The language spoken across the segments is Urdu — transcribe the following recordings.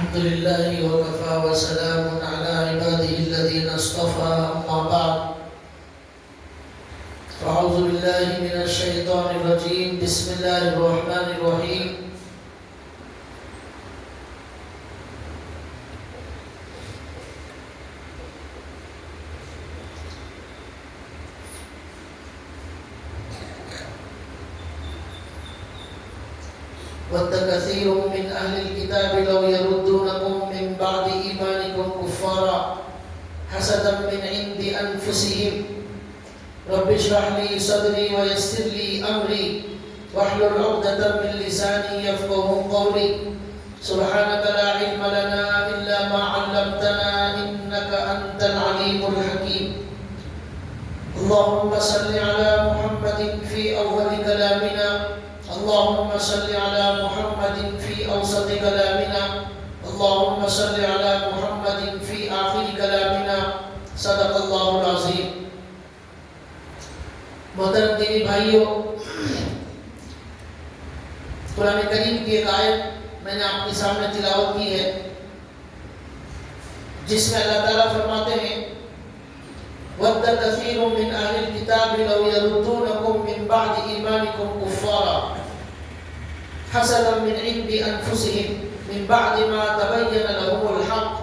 الحمد لله وكفى وسلام على عباده الذين اصطفى أما بعد فأعوذ بالله من الشيطان الرجيم بسم الله الرحمن الرحيم وَدَّ كَثِيرٌ مِّنْ أَهْلِ الْكِتَابِ لَوْ يَرُدُّونَكُم مِّن بَعْدِ إِيمَانِكُمْ كُفَّارًا حَسَدًا مِّنْ عِندِ أَنفُسِهِمْ رَبِّ اشْرَحْ لِي صَدْرِي وَيَسِّرْ لِي أَمْرِي وَاحْلُلْ عُقْدَةً مِّن لِّسَانِي يَفْقَهُوا قَوْلِي سُبْحَانَكَ لَا عِلْمَ لَنَا إِلَّا مَا عَلَّمْتَنَا إِنَّكَ أَنتَ الْعَلِيمُ الْحَكِيمُ اللهم صل على محمد في أول كلامنا اللهم صل على محمد في أوسط كلامنا اللهم صل على محمد في آخر كلامنا صدق الله العظيم. محترم دینی بھائیوں، قرآن کریم کی ایک آیت میں نے آپ کے سامنے تلاوت کی ہے جس میں اللہ تعالیٰ فرماتے ہیں وَدَّ كَثِيرٌ مِّنْ أَهْلِ الْكِتَابِ لَوْ يَرُدُّونَكُم مِّن بَعْدِ إِيمَانِكُمْ كُفَّارًا حَسَدًا مِّنْ عِندِ أَنفُسِهِمْ مِن بَعْدِ مَا تَبَيَّنَ لَهُمُ الْحَقُّ.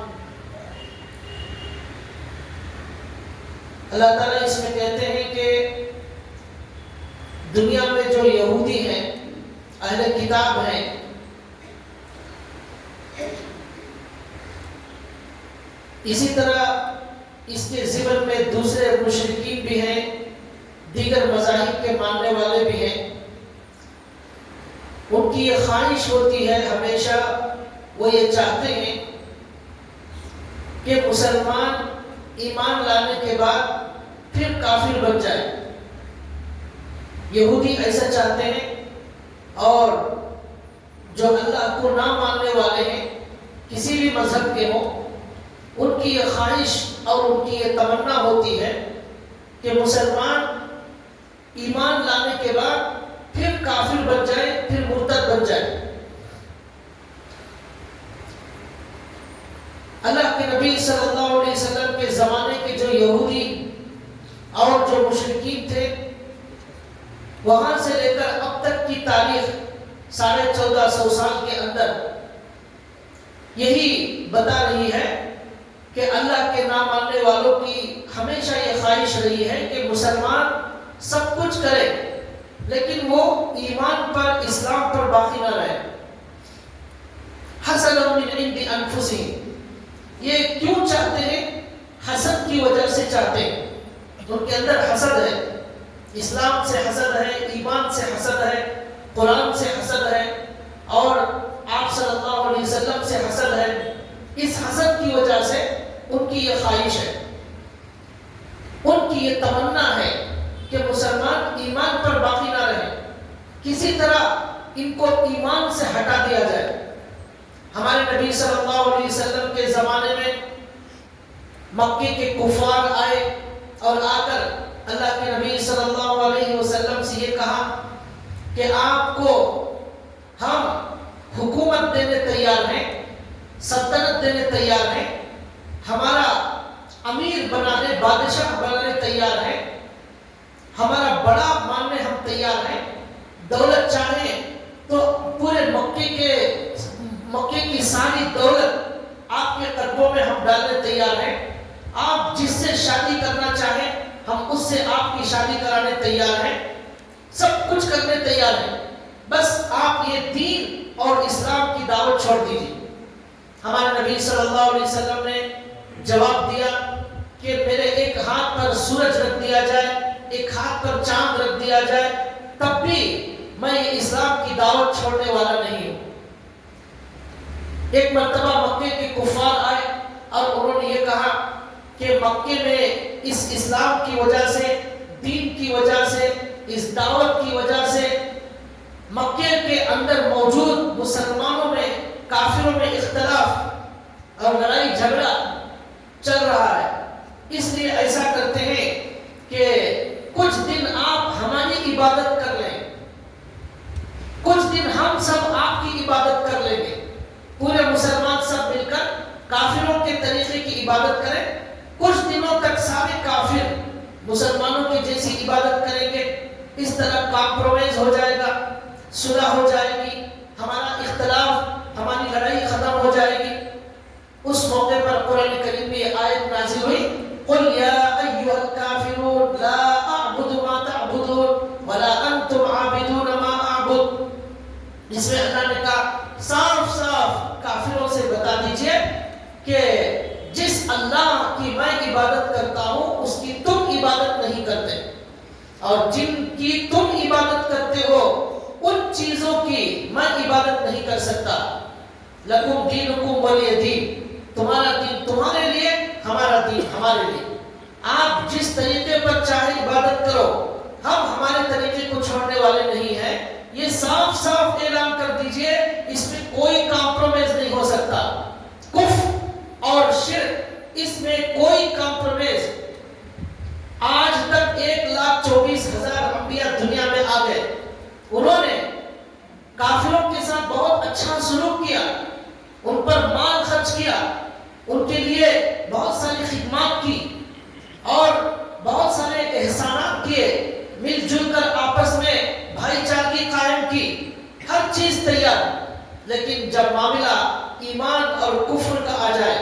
اللہ تعالیٰ اس میں کہتے ہیں کہ دنیا میں جو یہودی ہیں، اہل کتاب ہیں، اسی طرح اس کے ضمن میں دوسرے مشرکین بھی ہیں، دیگر مذاہب کے ماننے والے بھی ہیں. ان کی یہ خواہش ہوتی ہے، ہمیشہ وہ یہ چاہتے ہیں کہ مسلمان ایمان لانے کے بعد پھر کافر بن جائے. یہودی ایسا چاہتے ہیں، اور جو اللہ کو نہ ماننے والے ہیں، کسی بھی مذہب کے ہوں، ان کی یہ خواہش اور ان کی یہ تمنا ہوتی ہے کہ مسلمان ایمان لانے کے بعد پھر کافر بن جائے، پھر مرتد بن جائے. اللہ کے نبی صلی اللہ علیہ وسلم کے زمانے کے جو یہودی اور جو مشرکین تھے، وہاں سے لے کر اب تک کی تاریخ 1450 سال کے اندر یہی بتا رہی ہے کہ اللہ کے نہ ماننے والوں کی ہمیشہ یہ خواہش رہی ہے کہ مسلمان سب کچھ کرے لیکن وہ ایمان پر، اسلام پر باقی نہ رہے. حَسَدًا مِّنْ عِندِ أَنفُسِهِمْ. یہ کیوں چاہتے ہیں؟ حسد کی وجہ سے چاہتے ہیں. ان کے اندر حسد ہے، اسلام سے حسد ہے، ایمان سے حسد ہے، قرآن سے حسد ہے، اور آپ صلی اللہ علیہ وسلم سے حسد ہے. اس حسد کی وجہ سے ان کی یہ خواہش ہے، ان کی یہ تمنا ہے کہ مسلمان ایمان پر باقی نہ رہے، کسی طرح ان کو ایمان سے ہٹا دیا جائے. ہمارے نبی صلی اللہ علیہ وسلم کے زمانے میں مکے کے کفار آئے اور آ کر اللہ کے نبی صلی اللہ علیہ وسلم سے یہ کہا کہ آپ کو ہم حکومت دینے تیار ہیں، سلطنت دینے تیار ہیں، ہمارا امیر بنانے، بادشاہ بنانے تیار ہیں، ہمارا بڑا ماننے ہم تیار ہیں. دولت چاہیں تو پورے مکے کی ساری دولت آپ کے قدموں میں ہم ڈالنے تیار ہیں. آپ جس سے شادی کرنا چاہیں ہم اس سے آپ کی شادی کرانے تیار ہیں، سب کچھ کرنے تیار ہیں، بس آپ یہ دین اور اسلام کی دعوت چھوڑ دیجیے. ہمارے نبی صلی اللہ علیہ وسلم نے جواب دیا کہ میرے ایک ہاتھ پر سورج رکھ دیا جائے، ایک ہاتھ پر چاند رکھ دیا جائے، تب بھی میں اسلام کی دعوت چھوڑنے والا نہیں ہوں. ایک مرتبہ مکے کے کفار آئے اور انہوں نے یہ کہا کہ مکے میں اس اسلام کی وجہ سے، دین کی وجہ سے، اس دعوت کی وجہ سے مکے کے اندر موجود مسلمانوں میں، کافروں میں اختلاف اور لڑائی جھگڑا چل رہا ہے، اس لیے ایسا کرتے ہیں کہ کچھ دن آپ ہماری عبادت کر لیں، کچھ دن ہم سب آپ کی عبادت کر لیں گے. پورے مسلمان سب مل عبادت کریں. کچھ دنوں تک سارے کافر مسلمانوں کی جیسی عبادت کریں گے. اس طرح کمپرومائز ہو جائے گا, صلح ہو جائے گی, ہمارا اختلاف, ہماری لڑائی ختم ہو جائے گی. اس موقع پر قرآن کریم میں یہ آیت نازل ہوئی, قل یا ایھا الکافرون لا اعبد ما تعبدون ولا انتم عابدون ما اعبد. جس میں اللہ نے کہا صاف صاف کافروں سے بتا دیجئے کہ جس اللہ کی میں عبادت کرتا ہوں اس کی تم عبادت نہیں کرتے, اور جن کی تم عبادت کرتے ہو ان چیزوں کی میں عبادت نہیں کر سکتا. لکم دینکم ولی دین, تمہارا دین تمہارے لیے, ہمارا دین ہمارے لیے. آپ جس طریقے پر چاہے عبادت کرو, ہم ہمارے طریقے کو چھوڑنے والے نہیں ہیں. یہ صاف صاف اعلان کر دیجئے, اس میں کوئی کمپرومائز نہیں ہو سکتا. کفر اور شرک اس میں کوئی کمپرومائز. آج تک 1,24,000 انبیاء دنیا میں آ گئے, انہوں نے کافروں کے ساتھ بہت اچھا سلوک کیا, ان پر مال خرچ کیا, ان کے لیے بہت ساری خدمات کی اور بہت سارے احسانات کیے, مل جل کر آپس میں بھائی چارگی قائم کی, ہر چیز تیار. لیکن جب معاملہ ایمان اور کفر کا آ جائے,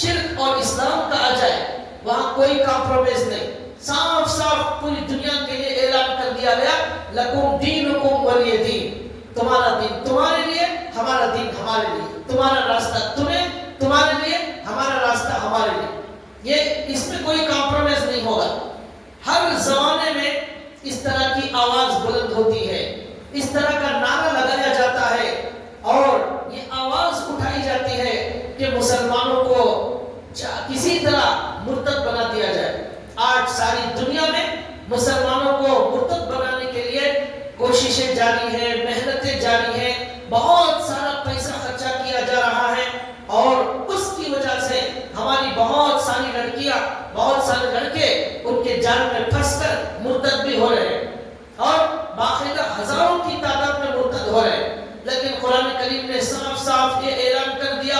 شرک اور اسلام کا آ جائے, وہاں کوئی کمپرومائز نہیں. صاف صاف پوری دنیا کے لیے اعلان کر دیا گیا, لکم دینکم ولی دین, تمہارا دین تمہارے لیے, ہمارا دین ہمارے لیے. تمہارا راستہ تمہیں, تمہارے لیے, ہمارا راستہ ہمارے لیے. یہ اس میں کوئی کمپرومائز نہیں ہوگا. ہر زمانے میں اس طرح کی آواز بلند ہوتی ہے, اس طرح کا نعرہ لگایا جاتا ہے, اور یہ آواز اٹھائی جاتی ہے کہ مسلمانوں کو کسی طرح مرتد بنا دیا جائے. آج ساری دنیا میں مسلمانوں کو مرتد بنانے کے لیے کوششیں جاری ہیں, محنتیں جاری ہیں, بہت سارا پیسہ خرچہ کیا جا رہا ہے, اور اس کی وجہ سے ہماری بہت ساری لڑکیاں, بہت سارے لڑکے ان کے جال میں پھنس کر مرتد بھی ہو رہے ہیں, اور باقاعدہ ہزاروں کی تعداد میں مرتد ہو رہے ہیں. لیکن قرآن کریم نے صاف صاف یہ اعلان کر دیا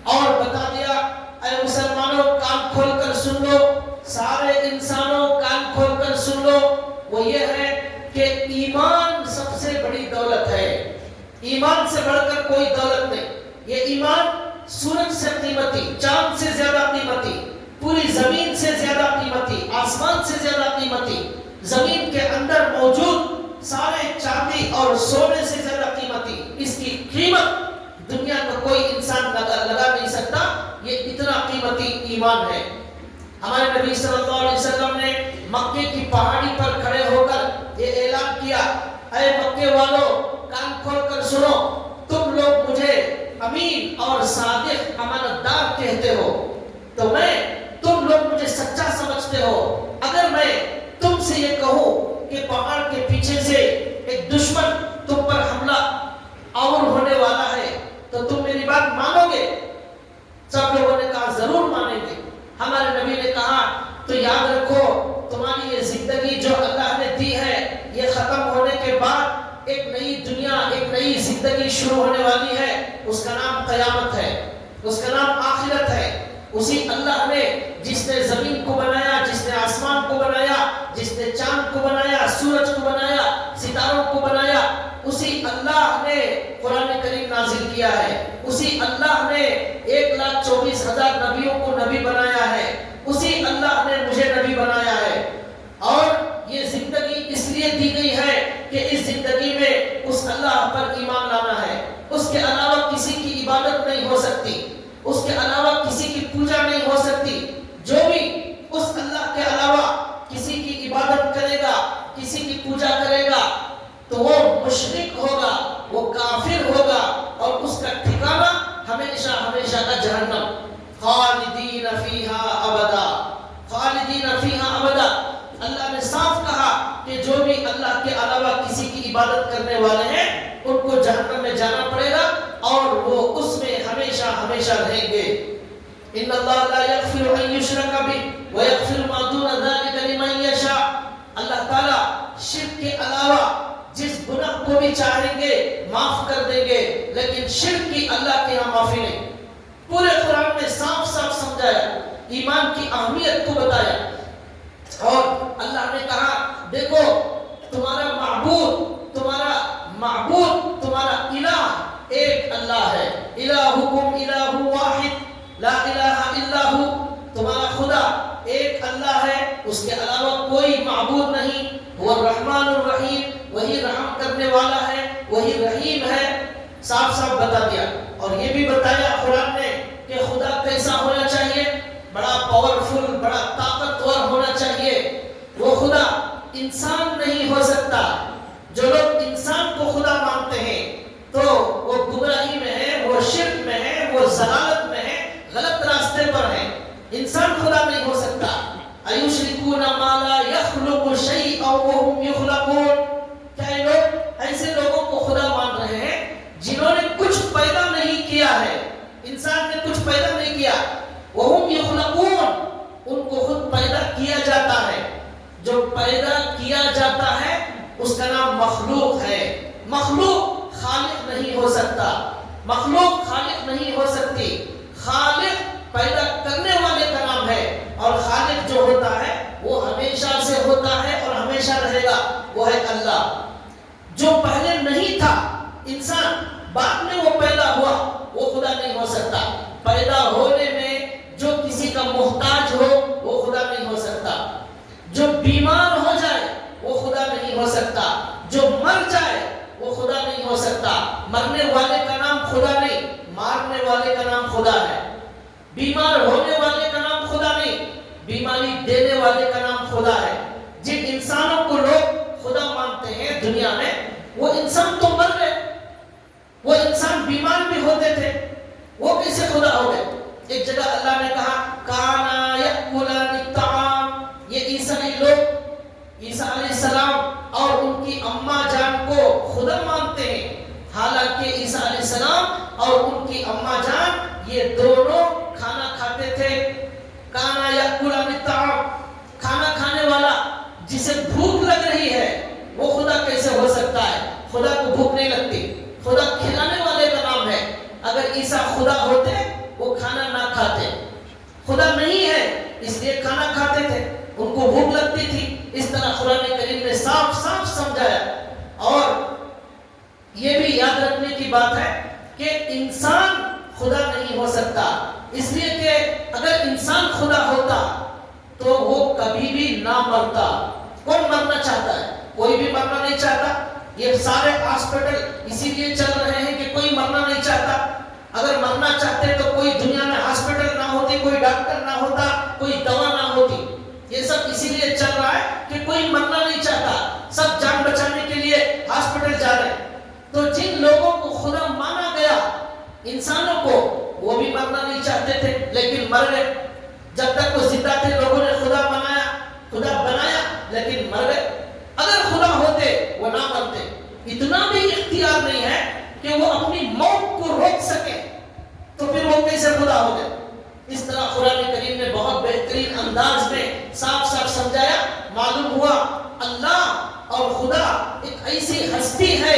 اور بتا دیا, اے مسلمانوں کان کھول کر سن لو, سارے انسانوں کان کھول کر سن لو, وہ یہ ہے کہ ایمان سب سے بڑی دولت ہے. ایمان سے بڑھ کر کوئی دولت نہیں. یہ ایمان سورج سے قیمتی, چاند سے زیادہ قیمتی, پوری زمین سے زیادہ قیمتی, آسمان سے زیادہ قیمتی, زمین کے اندر موجود سارے چاندی اور سونے سے زیادہ قیمتی. اس کی قیمت دنیا کا کوئی انسان لگا نہیں سکتا. یہ اتنا قیمتی ایمان ہے. ہمارے نبی صلی اللہ علیہ وسلم نے مکے کی پہاڑی پر کھڑے ہو کر یہ اعلان کیا, اے مکے والوں کان کھول کر سنو, تم لوگ مجھے امین اور صادق امانتدار کہتے ہو, تو تم لوگ مجھے سچا سمجھتے ہو. اگر میں تم سے یہ کہوں کہ پہاڑ کے پیچھے سے ایک دشمن تم پر حملہ آور ہونے والا ہے, تو تم میری بات مانو گے؟ سب لوگوں نے کہا ضرور مانیں گے. ہمارے نبی نے کہا تو یاد رکھو, تمہاری یہ زندگی جو اللہ نے دی ہے, یہ ختم ہونے کے بعد ایک نئی دنیا, ایک نئی زندگی شروع ہونے والی ہے. اس کا نام قیامت ہے, اس کا نام آخرت ہے. اسی اللہ نے جس نے زمین کو بنایا, جس نے آسمان کو بنایا, جس نے چاند کو بنایا, سورج کو بنایا, ستاروں کو بنایا, اسی اللہ نے قرآن کریم نازل کیا ہے. اسی اللہ نے 1,24,000 نبیوں کو نبی بنایا ہے. اسی اللہ نے مجھے نبی بنایا ہے. اور یہ زندگی اس لیے دی گئی ہے کہ اس زندگی میں اس اللہ پر ایمان لانا ہے. اس کے علاوہ کسی کی عبادت نہیں ہو سکتی, اس کے علاوہ کسی کی پوجا نہیں ہو سکتی. جو بھی اس اللہ کے علاوہ کسی کی عبادت کرے گا, کسی کی پوجا کرے گا, تو وہ مشرک ہوگا, وہ کافر ہوگا, اور اس کا ٹھکانہ ہمیشہ ہمیشہ کا جہنم. خالدین فیہا ابدا, خالدین فیہا ابدا. اللہ نے صاف کہا کہ جو بھی اللہ کے علاوہ کسی کی عبادت کرنے والے ہیں ان کو جہنم میں جانا پڑے گا, اور وہ اس میں ہمیشہ ہمیشہ رہیں گے. ان اللہ لا یغفر ان یشرک بہ ویغفر ما دون ذلک لمن یشاء. اللہ تعالیٰ شرک کے علاوہ جس گناہ کو بھی چاہیں گے معاف کر دیں گے, لیکن شرک کی اللہ کے یہاں معافی نہیں. پورے قرآن میں صاف صاف سمجھایا، ایمان کی اہمیت کو بتایا. اور اللہ نے کہا دیکھو تمہارا معبود تمہارا الہ ایک اللہ ہے. الہکم الہ واحد لا الہ الا ہو. تمہارا خدا ایک اللہ ہے، اس کے علاوہ کوئی معبود نہیں. وہ الرحمن الرحیم، وہی رحم کرنے والا ہے، وہی رحیم ہے. صاف صاف بتا دیا. اور یہ بھی بتایا قرآن نے کہ خدا کیسا ہونا چاہیے، بڑا پاورفل، بڑا طاقتور ہونا چاہیے. وہ خدا انسان نہیں ہو سکتا. جو لوگ انسان کو خدا مانتے ہیں تو وہ گمراہی میں ہے، وہ شرک میں ہے، وہ ضلالت میں ہے، غلط راستے پر ہے. انسان خدا نہیں ہو سکتا. ایشرکون ما لا یخلق شیئا وهم یخلقون. کیا یہ لوگ ایسے لوگوں کو خدا مان رہے ہیں جنہوں نے کچھ پیدا نہیں کیا ہے؟ انسان نے کچھ پیدا نہیں کیا. وهم یخلقون، ان کو خود پیدا کیا جاتا ہے. جو پیدا کیا جاتا ہے اس کا نام مخلوق ہے. مخلوق خالق نہیں ہو سکتا، مخلوق خالق نہیں ہو سکتی. خالق پیدا کرنے والے کا نام ہے، اور خالق جو ہوتا ہے وہ ہمیشہ سے ہوتا ہے اور ہمیشہ رہے گا، وہ ہے اللہ. جو پہلے نہیں تھا انسان، بعد میں وہ پیدا ہوا، وہ خدا نہیں ہو سکتا. پیدا ہونے میں جو کسی کا محتاج ہو وہ خدا نہیں ہو سکتا. جو بیمار ہو جائے وہ خدا نہیں ہو سکتا. جو مر جائے وہ خدا نہیں ہو سکتا. مرنے والے کا نام خدا نہیں، مارنے والے کا نام خدا ہے. بیمار ہونے والے کا نام خدا نہیں، بیماری دینے والے کا نام خدا ہے. جن انسانوں کو لوگ خدا مانتے ہیں دنیا میں، وہ انسان تو مر گئے، وہ انسان بیمار بھی ہوتے تھے، وہ کیسے خدا ہو گئے؟ ایک جگہ اللہ نے کہا کانا یأکلان الطعام. یہ عیسائی لوگ عیسیٰ علیہ السلام اور ان کی اماں جان کو خدا مانتے ہیں، حالانکہ عیسیٰ علیہ السلام اور ان کی اماں جان یہ دونوں کھانا کھاتے تھے. کانا یأکلان الطعام، کھانا کھانے والا جسے بھوک لگ رہی ہے وہ خدا کیسے ہو سکتا ہے؟ خدا کو بھوک نہیں لگتی. خدا کھلانے والے کا نام ہے. اگر عیسیٰ خدا ہوتے وہ کھانا نہ کھاتے. خدا نہیں ہے اس لیے کھانا کھاتے تھے، ان کو بھوک لگتی تھی. اس طرح قرآن کریم نے صاف صاف سمجھایا. اور یہ بھی یاد رکھنے کی بات ہے کہ انسان خدا نہیں ہو سکتا، اس لیے کہ اگر انسان خدا ہوتا تو وہ کبھی بھی نہ مرتا. کون مرنا چاہتا ہے؟ کوئی بھی مرنا نہیں چاہتا. یہ سارے ہاسپٹل اسی لیے چل رہے ہیں کہ کوئی مرنا نہیں چاہتا. اگر مرنا چاہتے تو کوئی دنیا میں ہاسپٹل نہ ہوتی، کوئی ڈاکٹر نہ ہوتا، کوئی دوا نہ ہوتی. یہ سب اسی لیے چل رہا ہے کہ کوئی مرنا نہیں چاہتا، سب جان بچانے کے لیے ہاسپٹل جا رہے ہیں. تو جن لوگوں کو خدا مانا گیا انسانوں کو، وہ بھی مرنا نہیں چاہتے تھے لیکن مر گئے. جب تک وہ زندہ تھے لوگوں نے خدا بنایا لیکن مر گئے. اگر خدا ہوتے وہ نہ مرتے. اتنا بھی اختیار نہیں ہے کہ وہ اپنی موت کو روک سکے، تو پھر وہ کیسے خدا ہو گئے؟ اس طرح قرآن کریم نے بہت بہترین انداز میں صاف صاف سمجھایا. معلوم ہوا اللہ اور خدا ایک ایسی ہستی ہے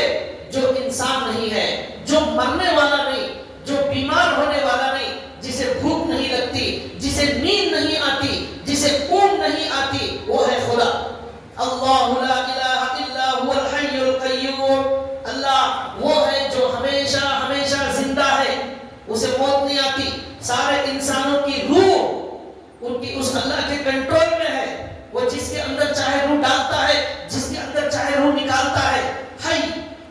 جو انسان نہیں ہے، جو مرنے والا نہیں، جو بیمار ہونے والا نہیں، جسے بھوک نہیں لگتی، جسے نیند نہیں آتی، جسے اونگ نہیں آتی، وہ ہے خدا. اللہ لا الہ الا هو الحی القیوم. اللہ وہ ہے جو ہمیشہ ہمیشہ زندہ ہے، اسے موت نہیں آتی. سارے انسانوں کی روح ان کی اس اللہ کے کنٹرول میں ہے. وہ جس کے اندر چاہے روح ڈالتا ہے، جس کے اندر چاہے روح نکالتا ہے. حی،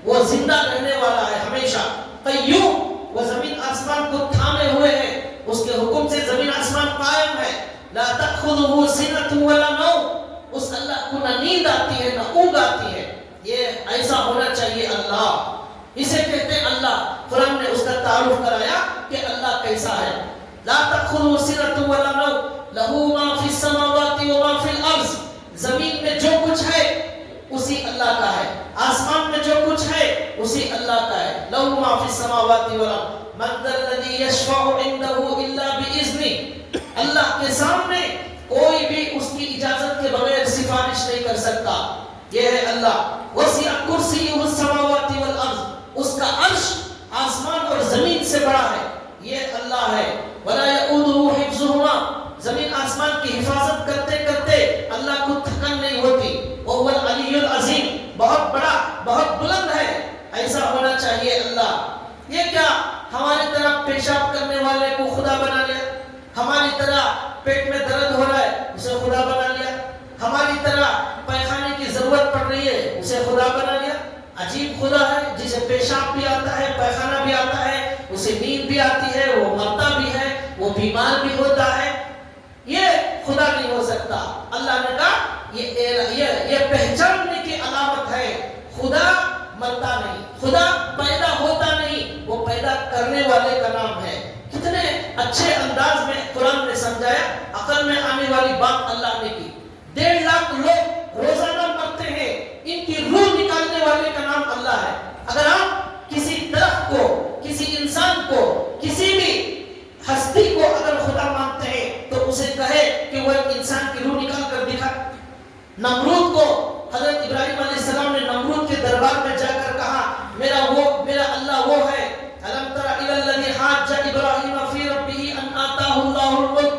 وہ زندہ رہنے والا ہے ہمیشہ. قیوم، وہ زمین آسمان کو تھامے ہوئے ہے، اس کے حکم سے زمین آسمان قائم ہے. لا تأخذه سنة ولا نوم. اس اللہ کو نہ نیند آتی ہے نہ اونگ آتی ہے. یہ ایسا ہونا چاہیے اللہ. اسے کہتے ہیں اللہ. قرآن نے اس کا تعارف کرایا کہ اللہ کیسا ہے. لا تأخذه سنة ولا نوم له ما في السماوات وما في الأرض. زمین میں جو کچھ ہے اسی اللہ کا ہے، آسمان میں جو کچھ ہے اسی اللہ کا ہے. له ما في السماوات والأرض من ذا الذي يشفع عنده إلا بإذنه. اللہ کے سامنے کوئی بھی اس کی اجازت کے بغیر سفارش نہیں کر سکتا. یہ ہے اللہ. وسع کرسیہ السماوات والارض. اس کا عرش آسمان اور زمین سے بڑا ہے. یہ اللہ ہے. یہ کیا ہماری طرح پیشاب کرنے والے کو خدا بنا لیا، ہماری طرح پیٹ میں درد ہو رہا ہے اسے خدا بنا لیا، ہماری طرح پیخانے کی ضرورت پڑ رہی ہے اسے خدا بنا لیا۔ عجیب خدا ہے جسے پیشاب بھی آتا ہے، پیخانہ بھی آتا ہے، اسے نیند بھی آتی ہے، وہ مرتا بھی ہے، وہ بیمار بھی ہوتا ہے۔ یہ خدا نہیں ہو سکتا۔ اللہ نے کہا یہ پہچاننے کی علامت ہے، خدا مرتا نہیں، خدا پیدا ہوتا نہیں، وہ پیدا کرنے والے کا نام ہے۔ کتنے اچھے انداز میں قرآن نے سمجھایا، عقل میں آنے والی بات اللہ نے کی۔ 1.5 لاکھ لوگ روزانہ مرتے ہیں، ان کی روح نکالنے والے کا نام اللہ ہے۔ اگر آپ کسی درخت کو، کسی انسان کو، کسی بھی ہستی کو اگر خدا مانتے ہیں تو اسے کہے کہ وہ ایک انسان کی روح نکال کر دکھا۔ نمرود کو حضرت ابراہیم علیہ السلام نے نمرود کے دربار میں جا کر کہا میرا اللہ وہ ہے، الم تر الی الذی حاج ابراہیم فی ربہ ان آتاہ اللہ الملک۔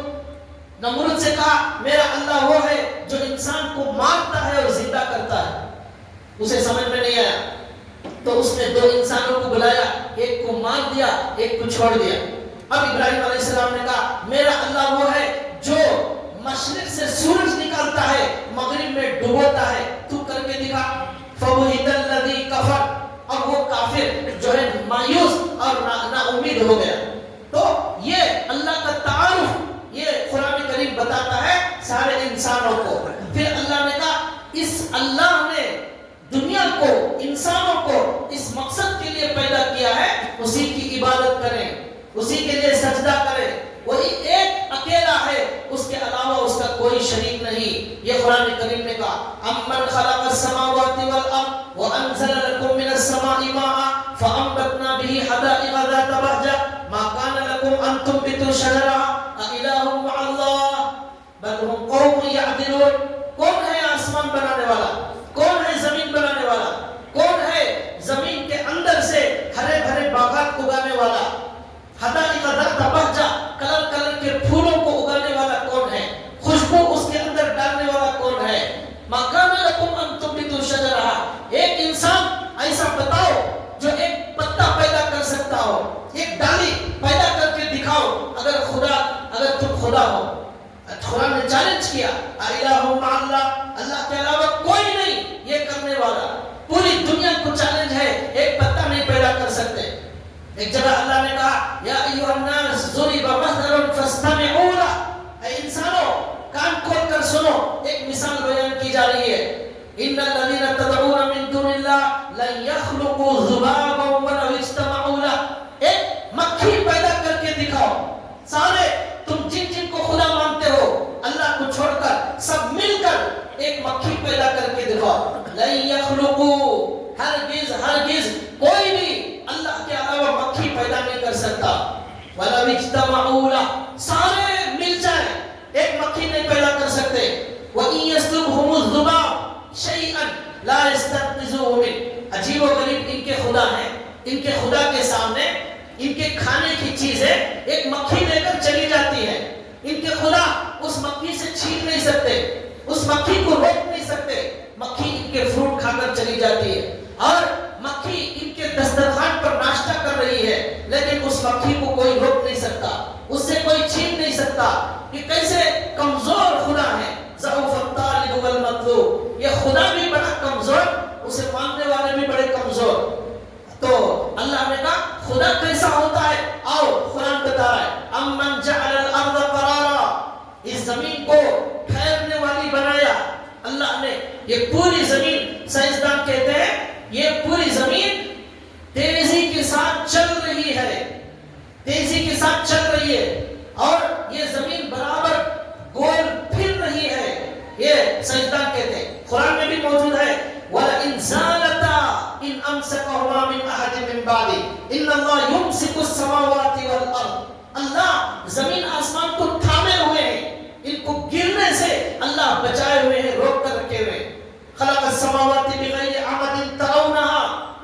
نمرود سے کہا میرا اللہ وہ ہے جو انسان کو مارتا ہے اور زندہ کرتا ہے۔ اسے سمجھ میں نہیں آیا تو اس نے 2 انسانوں کو بلایا، ایک کو مار دیا، ایک کو چھوڑ دیا۔ اب ابراہیم علیہ السلام نے کہا میرا اللہ وہ ہے جو مشرق سے سورج نکالتا ہے، مغرب میں ڈبوتا ہے، تو کر کے دکھا۔ فَبُهِتَ الَّذِي كَفَرَ، اب وہ کافر جو ہے مایوس اور نا امید ہو گیا۔ تو یہ اللہ کا تعارف یہ قرآن کریم بتاتا ہے سارے انسانوں کو۔ پھر اللہ نے کہا اس اللہ نے دنیا کو، انسانوں کو اس مقصد کے لیے پیدا کیا ہے اسی کی عبادت کریں، اسی کے لیے سجدہ کریں، وہی ایک اکیلا ہے، اس کے علاوہ اس کا کوئی شریک نہیں۔ یہ قرآن کریم نے کہا امن خلق السماوات والارض وانزل لكم من السماء ماء فانبتنا به حدائق ذات بهجة ما كان لكم ان تنبتوا شجرها أإله مع الله بل هم قوم يعدلون۔ کون ہے آسمان بنانے والا؟ کون ہے زمین بنانے والا؟ کون ہے زمین کے اندر سے ہرے بھرے باغات اگانے والا؟ حدائق ذات بہجہ، کلر کلر کے پھولوں کو اگانے والا کون ہے؟ خوشبو اس کے اندر ڈالنے والا کون ہے؟ ما کان لکم ان تنبتوا شجرہا، ایک انسان ایسا بتاؤ جو ایک پتا پیدا کر سکتا ہو، ایک ڈالی پیدا کر کے دکھاؤ اگر تم خدا ہو۔ قرآن نے چیلنج کیا الہ مع اللہ، اللہ کے علاوہ کوئی نہیں یہ کرنے والا۔ پوری دنیا کو چیلنج ہے، ایک پتا نہیں پیدا کر سکتے۔ ایک جگہ اللہ نے کہا یا ایھا الناس ضرب مثل فاستمعوا لہ، اے انسانوں کان کھول کر سنو، ایک مثال بیان کی جا رہی ہے۔ ان الذین تدعون من دون اللہ لن یخلقوا ذبابا ولو اجتمعوا لہ، ایک مکھی پیدا کر کے دکھاؤ۔ سارے تم جن کو خدا مانتے ہو اللہ کو چھوڑ کر سب مل کر ایک مکھی پیدا کر کے دکھاؤ۔ لن یخلقوا، ہرگز کوئی بھی اللہ کے علاوہ مکھی پیدا نہیں کر سکتا۔ وَلَوِ اجْتَمَعُوا لَهُ، سارے مل جائیں ایک مکھی نہیں پیدا کر سکتے۔ وَإِن يَسْلُبْهُمُ الذُّبَابُ شَيْئًا لَا يَسْتَنقِذُوهُ مِنْهُ، عجیب و غریب ان کے خدا ہیں، ان کے خدا کے سامنے ان کے کھانے کی چیزیں ایک مکھی لے کر چلی جاتی ہے، ان کے خدا اس مکھی سے چھین نہیں سکتے، اس مکھی کو روک نہیں سکتے۔ مکھی ان کے فروٹ کھا کر چلی جاتی ہے اور مکھی ان کے دسترخوان پر ناشتہ کر رہی ہے، لیکن اس مکھی کو کوئی روک نہیں سکتا، اس سے کوئی چھین نہیں سکتا۔ یہ کیسے کمزور خدا ہے، ضعف الطالب والمطلوب، یہ خدا بھی بڑا کمزور، اسے ماننے والے بھی بڑے کمزور۔ تو اللہ نے کہا خدا کیسا ہوتا ہے، آؤ قرآن بتا رہا ہے امن جعل الارض قرارا، اس زمین کو ٹھہرنے والی بنایا اللہ نے۔ یہ پوری زمین، سائنسدان کہتے ہیں یہ پوری زمین تیزی کے ساتھ چل رہی ہے، تیزی کے ساتھ چل رہی ہے اور یہ زمین برابر گول پھر رہی ہے، یہ سائنسدان کہتے ہیں۔ قرآن میں بھی موجود ہے وَلَئِن زَالَتَا إِنْ أَمْسَكَهُمَا مِنْ أَحَدٍ مِّن بَعْدِهِ إِنَّ اللَّهَ يُمْسِكُ السَّمَاوَاتِ وَالْأَرْضَ، اللہ زمین آسمان کو تھامے ہوئے ہیں، ان کو گرنے سے اللہ بچائے ہوئے ہیں، روک کر رکھے ہوئے ہیں۔ خلق السماوات بغیر عمد ترونها،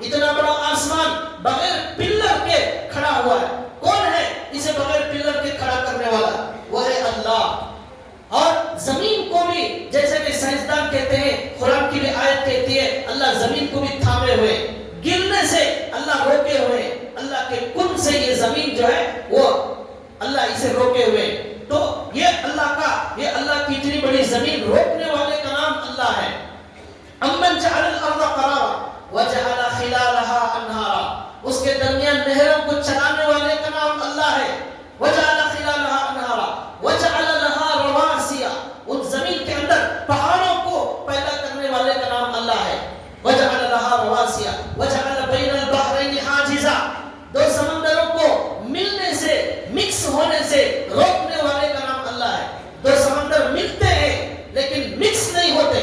اتنا بڑا آسمان بغیر پلر کے کھڑا ہوا ہے، کون ہے اسے بغیر پلر کے کھڑا کرنے والا؟ وہ ہے اللہ۔ اور زمین کو بھی جیسے کہ سائنسدان کہتے ہیں، قرآن کی بھی آیت کہتی ہے اللہ زمین کو بھی تھامے ہوئے، گرنے سے اللہ روکے ہوئے، اللہ کے جنون سے یہ زمین جو ہے وہ اللہ اسے روکے ہوئے. تو یہ اللہ کی اتنی بڑی زمین روکنے والے کا نام اللہ ہے. امن جعل الارض قرارا وجعل خلالها انہارا, اس کے درمیان نہروں کو چلانے والے کا نام اللہ ہے. وجعل خلالها انہارا وجعل لها رواسي, ان زمین کے اندر پہاڑوں کو پیدا کرنے والے کا نام اللہ ہے. وجعل لها رواسي وجعل بين البحرين حاجزا, دو سمندروں کو ملنے سے مکس ہونے سے روکنے والے کا نام اللہ ہے. دو سمندر ملتے ہیں لیکن مکس نہیں ہوتے,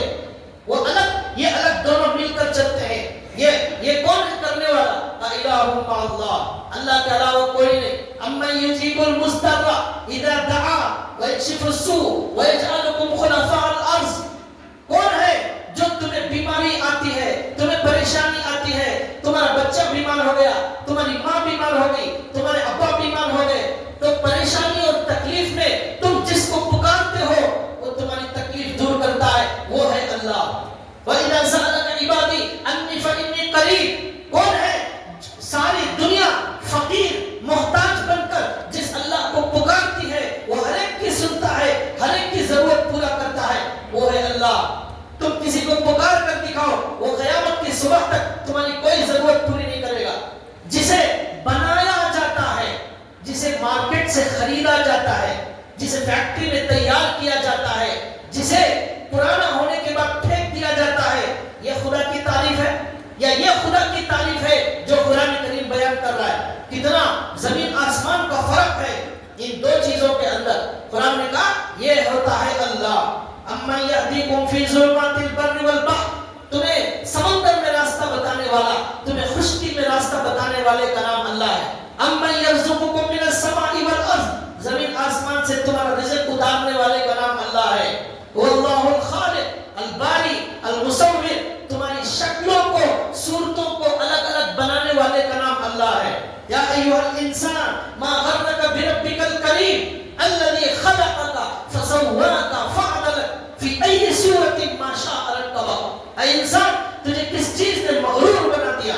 وہ الگ یہ الگ دونوں مل کر چلتے ہیں. یہ کون ہے کرنے والا؟ الہ مع اللہ, اللہ کے علاوہ کوئی نہیں. امن یجیب المضطر اذا دعا ویکشف السوء ویجعلکم خلفاء الارض, کون ہے جو تمہیں بیماری آتی ہے, تمہیں پریشانی آتی ہے, تمہارا بچہ بیمار ہو گیا, تمہاری ماں بیمار ہو گئی, تمہارے ابا بیمار ہو گئے, تو پریشانی اور تکلیف میں تم جس کو پکارتے ہو وہ تمہاری تکلیف دور کرتا ہے, وہ ہے اللہ. وَإِذَا سَأَلَكَ عِبَادِي أَنِّي فَإِنِّي قَرِيبٌ, کون ہے ساری دنیا فقیر محتاج بن کر جس اللہ کو پکارتی ہے وہ ہر ایک کی سنتا ہے, ہر ایک کی ضرورت پورا کرتا ہے, وہ ہے اللہ. تم کسی کو پکار کر دکھاؤ, وہ قیامت کی صبح تک تمہاری کوئی ضرورت پوری نہیں کرے گا. جسے بنایا جاتا ہے, جسے مارکیٹ سے خریدا جاتا ہے, جسے فیکٹری میں تیار کیا جاتا ہے, جسے پرانا ہونے کے بعد پھینک دیا جاتا ہے, یہ خدا کی تعریف ہے یا یہ خدا کی تعریف ہے جو قرآن کریم بیان کر رہا ہے؟ کتنا زمین آسمان کا فرق ہے ان دو چیزوں کے اندر. قرآن نے کہا یہ ہوتا ہے اللہ. اما یہدیکم فی ظلمات البر والبحر, تمہیں سمندر میں راستہ بتانے والا, تمہیں خشکی میں راستہ بتانے والے کا نام اللہ ہے. اما یرزقکم من السماء والارض, زمین آسمان سے تمہارا رزق اتارنے والے کا نام اللہ ہے. واللہ الخالق الباری المصور, تمہاری شکلوں کو صورتوں کو الگ الگ بنانے والے کا نام اللہ ہے. یا ایھا الانسان ما غرک بربک الکریم الذی خلقک فسواک فعدلک فی ای صورت ما شاء رکبک. اے انسان, تجھے کس چیز نے مغرور بنا دیا؟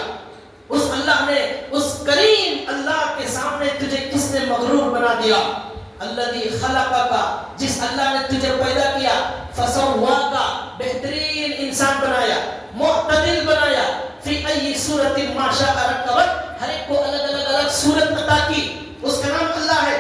اس اللہ نے, اس کریم اللہ کے سامنے تجھے کس نے مغرور بنا دیا؟ الذی خلقک, جس اللہ نے تجھے پیدا کیا, فسواک, بہترین انسان بنایا, معتدل بنایا, فی ای صورت ما شاء رکبک, ہر ایک کو الگ الگ صورت عطا کی, اس کا نام اللہ ہے.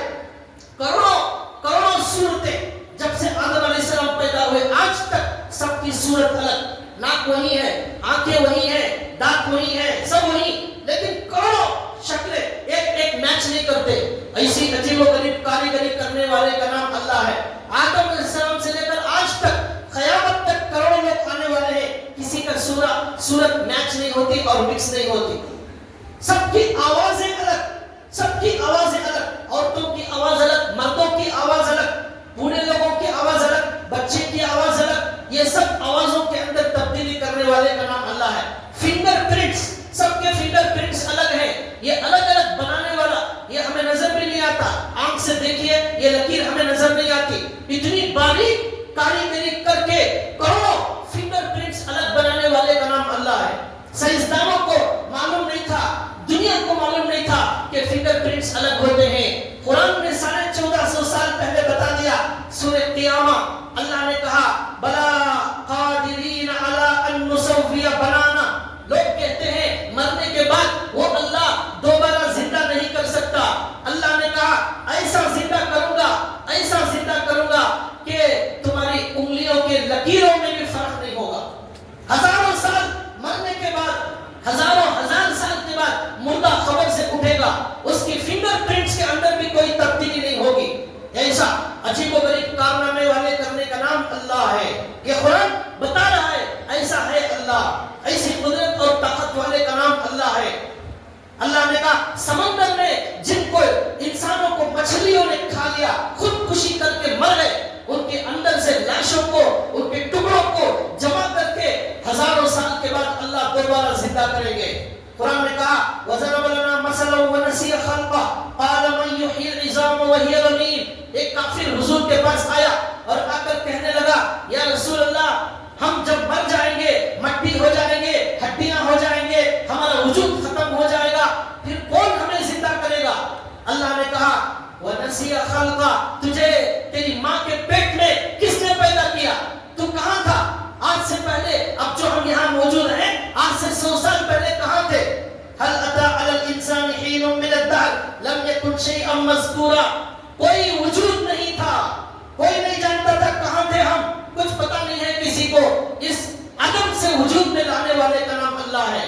کروڑوں صورتیں جب سے آدم علیہ السلام پیدا ہوئے آج تک سب کی صورت الگ, ناک وہی ہے, آنکھیں وہی ہیں, دانت وہی ہیں, سب وہی, لیکن کروڑوں شکلیں ایک میچ نہیں کرتے. ایسی عجیب و غریب کاریگری کرنے والے کا نام اللہ ہے. آدم علیہ السلام سے لے کر آج تک قیامت تک کروڑوں لوگ آنے والے ہیں, کسی کا صورت میچ نہیں ہوتی اور مکس نہیں ہوتی. سب کی آوازیں الگ, سب کی آوازیں الگ, عورتوں کی آواز الگ, مردوں کی آواز الگ, بوڑھے لوگوں کی آواز الگ, بچے کی آواز الگ, یہ سب آوازوں کے اندر تبدیلی کرنے والے کا نام اللہ ہے. فنگر پرنٹس, سب کے فنگر پرنٹس الگ ہیں, یہ الگ الگ بنانے والا, یہ ہمیں نظر بھی نہیں آتا. آنکھ سے دیکھیے یہ لکیر ہمیں نظر نہیں آتی, اتنی باریک کاریگری کر کے کروڑوں فنگر پرنٹس الگ بنانے والے کا نام اللہ ہے. سائنسدانوں کو معلوم نہیں تھا, دنیا کو معلوم نہیں تھا کہ فنگر پرنٹس الگ ہوتے ہیں. قرآن نے 1450 سال پہلے بتا دیا. سورہ قیامہ اللہ نے کہا بلا قادرین علی ان نسوی بنانا, لوگ کہتے ہیں مرنے کے بعد وہ اللہ دوبارہ زندہ نہیں کر سکتا. اللہ نے کہا ایسا زندہ کروں گا, ایسا زندہ کروں گا کہ تمہاری انگلیوں کے لکیروں میں بھی فرق نہیں ہوگا. ہزاروں سال مرنے کے بعد, ہزار سال کے بعد مردہ خبر سے اٹھے گا, اس کی فنگر پرنٹس کے اندر بھی کوئی تبدیلی نہیں ہوگی. ایسا عجیب و غریب کارنامے والے کرنے کا نام اللہ ہے. یہ قرآن بتا رہا ہے ایسا ہے اللہ, ایسی قدرت اور طاقت والے کا نام اللہ ہے. اللہ نے کہا سمندر میں جن کو انسانوں کو مچھلیوں نے کھا لیا, خودکشی کر کے مر گئے, ان کے اندر سے لاشوں کو, ان کے ٹکڑوں کو جمع کر کے ہزاروں سال کے بعد اللہ دوبارہ زندہ کریں گے. قرآن نے کہا وَضَرَبَ لَنَا مَثَلًا وَنَسِيَ خَلْقَهُ قَالَ مَن يُحْيِي الْعِظَامَ وَهِيَ رَمِيمٌ. ایک کافر حضور کے پاس آیا اور آ کر کہنے لگا یا رسول اللہ, ہم جب مر جائیں گے, مٹی ہو جائیں گے, ہڈیاں ہو جائیں گے, ہمارا وجود ختم ہو جائے گا, پھر کون ہمیں زندہ کرے گا؟ لم يكن شيئا مذكورا، کوئی وجود نہیں تھا، کوئی نہیں جانتا تھا کہاں تھے ہم، کچھ پتا نہیں ہے کسی کو، اس عدم سے وجود میں لانے والے کا نام اللہ ہے،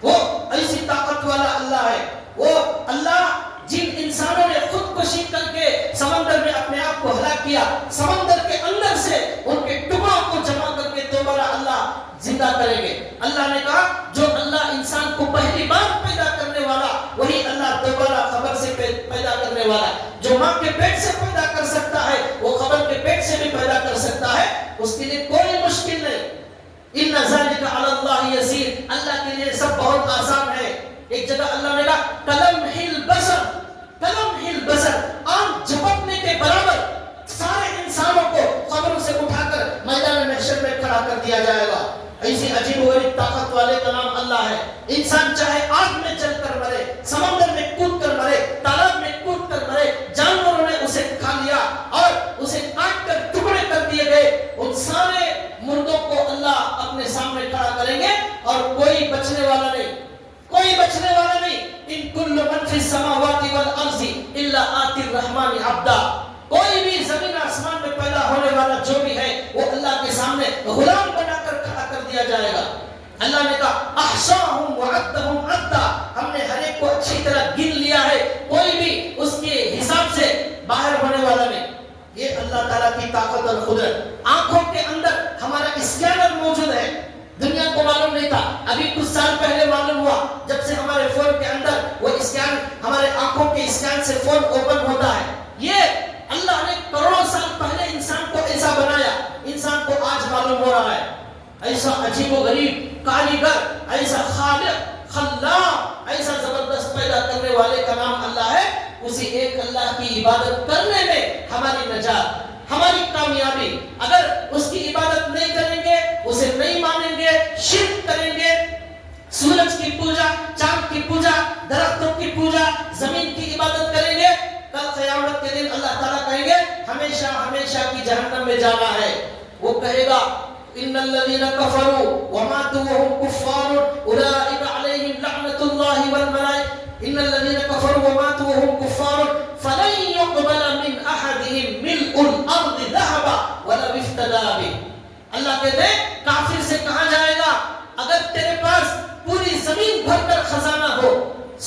وہ ایسی طاقت والا اللہ ہے، وہ اللہ جن انسانوں نے خودکشی کر کے سمندر میں اپنے آپ کو ہلاک کیا، سمندر کے اندر سے ان کے ٹکڑوں کو جمع کر کے دوبارہ اللہ زندہ کریں گے۔ اللہ نے کہا جو اللہ انسان کو پہلی بار پیدا کرنے والا وہی اللہ دوبارہ قبر سے پیدا کرنے والا ہے۔ جو ماں کے پیٹ سے پیدا کر سکتا ہے وہ قبر کے پیٹ سے بھی پیدا کر سکتا ہے، اس کے لیے کوئی مشکل نہیں۔ ان ذالک علی اللہ یسیر، اللہ کے لیے سب بہت آسان ہے۔ ایک جگہ اللہ نے کہا کلمح البصر، کلمح البصر، آنکھ جھپکنے کے برابر سارے انسانوں کو قبروں سے اٹھا کر میدان محشر میں کھڑا کر دیا جائے گا۔ ایسی عجیب و غریب طاقت والے کا نام اللہ ہے۔ انسان چاہے آگ میں جل کر مرے، سمندر میں کود کر مرے، تالاب میں کود کر مرے، جانوروں نے اسے کھا لیا اور اسے کاٹ کر ٹکڑے کر دیے گئے، ان سارے مردوں کو اللہ اپنے سامنے کھڑا کریں گے اور کوئی بچنے والا نہیں، کوئی بچنے والا نہیں۔ ان کل من فی السماوات والارض الا آتی الرحمن عبدا، کوئی بھی زمین آسمان میں پیدا ہونے والا جو بھی ہے وہ اللہ کے سامنے غلام بنا کر کھڑا کر دیا جائے گا۔ اللہ نے کہا احصاہم وعدہم عدا، ہم نے ہر ایک کو اچھی طرح گن لیا ہے، کوئی بھی اس کے حساب سے باہر ہونے والا نہیں۔ یہ اللہ تعالیٰ کی طاقت اور قدرت۔ آنکھوں کے اندر ہمارا اسکینر موجود ہے، دنیا کو معلوم نہیں تھا، ابھی کچھ سال پہلے معلوم ہوا، جب سے ہمارے فون کے اندر وہ اسکین، ہمارے آنکھوں کے اسکین سے فون اوپن ہوتا ہے۔ یہ اللہ نے کروڑوں سال پہلے انسان کو ایسا بنایا، انسان کو آج معلوم ہو رہا ہے۔ ایسا عجیب و غریب کاریگر، ایسا خالق، خلاق، ایسا زبردست پیدا کرنے والے کا نام اللہ ہے۔ اسی ایک اللہ کی عبادت کرنے میں ہماری نجات، ہماری کامیابی۔ اگر اس کی عبادت نہیں کریں گے، اسے نہیں مانیں گے، شرک کریں گے، سورج کی پوجا، چاند کی پوجا، درختوں کی پوجا، زمین کی عبادت کریں گے، کل قیامت کے دن اللہ تعالیٰ کہیں گے ہمیشہ ہمیشہ کی جہنم میں جانا ہے۔ وہ کہے گا ان الذين كفروا وماتوا وهم كفار اولئك عليهم لعنة الله والملائكة ان الذين كفروا وماتوا وهم كفار فلن يقبل من احدهم ملء الارض ذهبا ولو افتدى به۔ اللہ کہتے ہیں کافر سے کہا جائے گا اگر تیرے پاس پوری زمین بھر کر خزانہ ہو،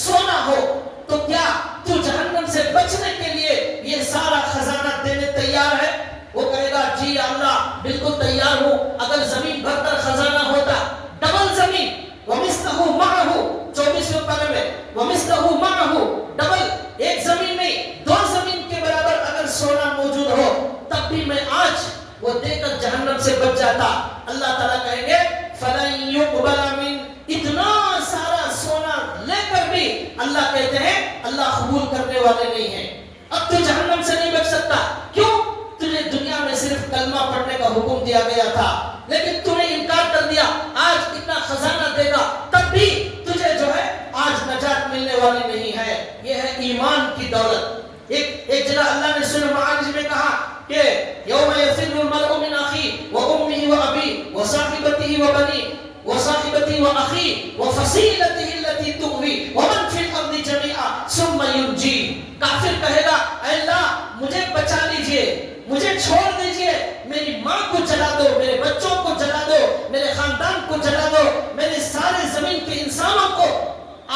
سونا ہو، تو کیا تو جہنم سے بچنے کے لیے یہ سارا خزانہ دینے تیار ہے؟ وہ کہے گا جی اللہ بالکل تیار ہوں، اگر زمین بھر کر خزانہ ہوتا، ڈبل زمین، وَمِثْلَهُ مَعَهُ 24 پارے میں وَمِثْلَهُ مَعَهُ ڈبل، ایک زمین نہیں دو زمین کے برابر اگر سونا موجود ہو تب بھی میں آج وہ دے کر جہنم سے بچ جاتا۔ اللہ تعالیٰ کہیں گے فَلَن يُقْبَلَ مِن، اتنا سارا سونا لے کر بھی اللہ کہتے ہیں اللہ قبول کرنے والے نہیں ہیں۔ اب تو جہنم سے نہیں بچ سکتا، کیوں؟ تجھے دنیا میں صرف کلمہ پڑھنے کا حکم دیا گیا تھا، لیکن تو نے انکار کر دیا، آج اتنا خزانہ دے گا تب بھی تجھے جو ہے آج نجات ملنے والی نہیں ہے۔ یہ ہے ایمان کی دولت۔ ایک جگہ اللہ نے سورہ معارج میں کہا کہ یوم یفر المرء من اخیہ وامہ وابیہ وصاحبتہ وبنیہ وصاحبتہ واخیہ وفصیلتہ التی تؤویہ ومن فی الارض جميعا ثم ینجیہ۔ کافر کہے گا اے اللہ مجھے بچا لیجئے، مجھے چھوڑ دیجئے، میری ماں کو جلا دو، میرے بچوں کو جلا دو، میرے خاندان کو جلا دو، میرے سارے زمین کے انسانوں کو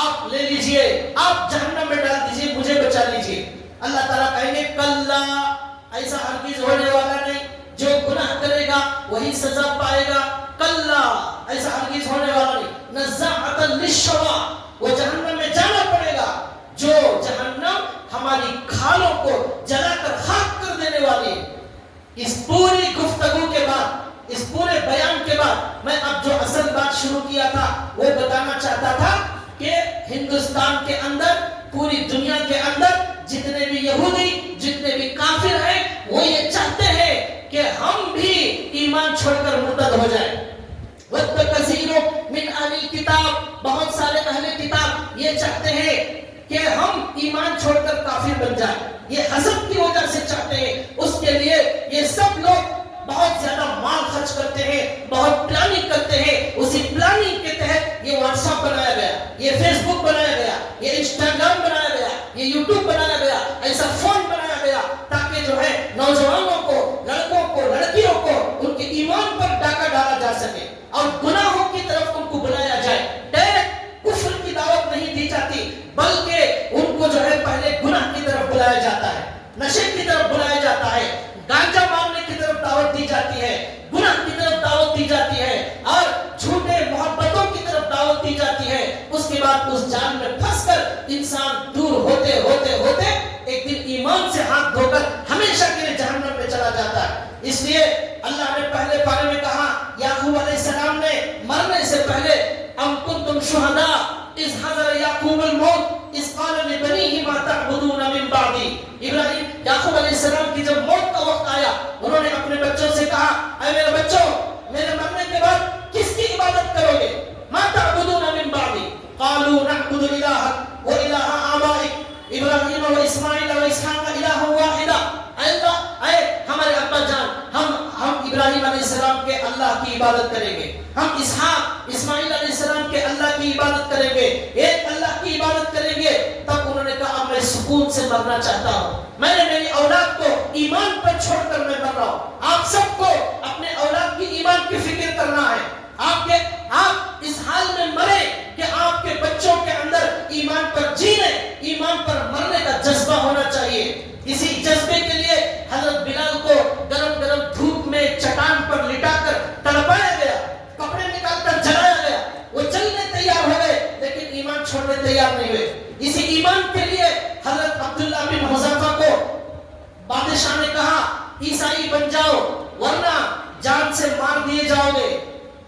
آپ لے لیجئے، آپ جہنم میں ڈال دیجئے، مجھے بچا لیجئے۔ اللہ تعالیٰ کہیں گے کلا، ایسا ہرگز ہونے والا نہیں، جو گناہ کرے گا وہی سزا پائے گا۔ کلا، ایسا ہرگز ہونے والا نہیں۔ نزاعۃ للشوا، وہ جہنم میں جانا پڑے گا، جو جہنم ہماری کھالوں کو جلا کر خاک کر دینے والی ہے۔ اس پوری گفتگو کے بعد، اس پورے بیان کے بعد میں اب جو اصل بات شروع کیا تھا وہ بتانا چاہتا تھا کہ ہندوستان کے اندر، پوری دنیا کے اندر جتنے بھی یہودی، جتنے بھی کافر ہیں، وہ یہ چاہتے ہیں کہ ہم بھی ایمان چھوڑ کر مرتد ہو جائیں۔ وَدَّ كَثِيرٌ مِّنْ أَهْلِ الْكِتَابِ، بہت سارے اہل کتاب یہ چاہتے ہیں کہ ہم ایمان چھوڑ کر کافر بن جائیں، یہ حسد کی وجہ سے چاہتے ہیں۔ اس کے لیے یہ سب لوگ بہت زیادہ مال خرچ کرتے ہیں، بہت پلاننگ کرتے ہیں۔ اسی پلاننگ کے تحت یہ واٹس ایپ بنایا گیا، یہ فیس بک بنایا گیا، یہ انسٹاگرام بنایا گیا، یہ یہ یوٹیوب بنایا گیا، ایسا فون بنایا گیا تاکہ جو ہے نوجوانوں کو، لڑکوں کو، لڑکیوں کو ان کے ایمان پر ڈاکہ ڈالا جا سکے اور گناہوں کی طرف ان کو بلایا جائے۔ کفر کی دعوت نہیں دی جاتی بلکہ ان کو جو ہے پہلے گناہ کی طرف بلایا جاتا ہے، نشے کی طرف بلایا جاتا ہے، گانجا مارنے کی طرف دعوت دی جاتی ہے، گناہ کی طرف دعوت دی جاتی ہے اور جھوٹے محبتوں کی طرف دعوت دی جاتی ہے۔ اس کے بعد اس جال میں پھنس کر انسان دور ہوتے ہوتے ہوتے ایک دن ایمان سے ہاتھ دھو کر ہمیشہ کے لیے جہنم میں چلا جاتا ہے۔ اس لیے اللہ نے پہلے پارے میں کہا، یعقوب علیہ السلام نے مرنے سے پہلے ام کنتم شہداء اذ حضر یعقوب الموت اذ قال لبنیہ ما تعبدون من بعدی۔ ابراہیم یعقوب علیہ السلام کی جب موت کا وقت آیا، انہوں نے اپنے بچوں سے کہا، اے میرے بچوں، میرے مرنے کے بعد کس کی عبادت کرو گے؟ ما تعبدون من بعدی قالوا نعبد الہک و الہ آبائک ابراہیم و اسماعیل و اسحاق الہ واحدہ۔ اے اللہ، اے ہمارے ابا جان، ہم ابراہیم علیہ السلام کے اللہ کی عبادت کریں گے، ہم اسحاق اسماعیل علیہ السلام کے اللہ کی عبادت کریں گے، ایک اللہ کی عبادت کریں گے۔ تب انہوں نے کہا، اب میں سکون سے مرنا چاہتا ہوں، میں نے میری اولاد کو ایمان پر چھوڑ کر میں مر رہا ہوں۔ آپ سب کو اپنے اولاد کی ایمان کی فکر کرنا ہے۔ آپ اس حال میں مرے کہ آپ کے بچوں کے اندر ایمان پر جینے، ایمان پر مرنے کا جذبہ ہونا چاہیے۔ اسی جذبے کے لیے حضرت بلال کو گرم گرم دھوپ میں چٹان پر لٹا کر تڑپایا گیا، کپڑے نکال کر جلایا گیا، وہ چلنے تیار ہو گئے لیکن ایمان چھوڑنے تیار نہیں ہوئے۔ اسی ایمان کے لیے حضرت عبداللہ بن حذیفہ کو بادشاہ نے کہا، عیسائی بن جاؤ ورنہ جان سے مار دیے جاؤ گے۔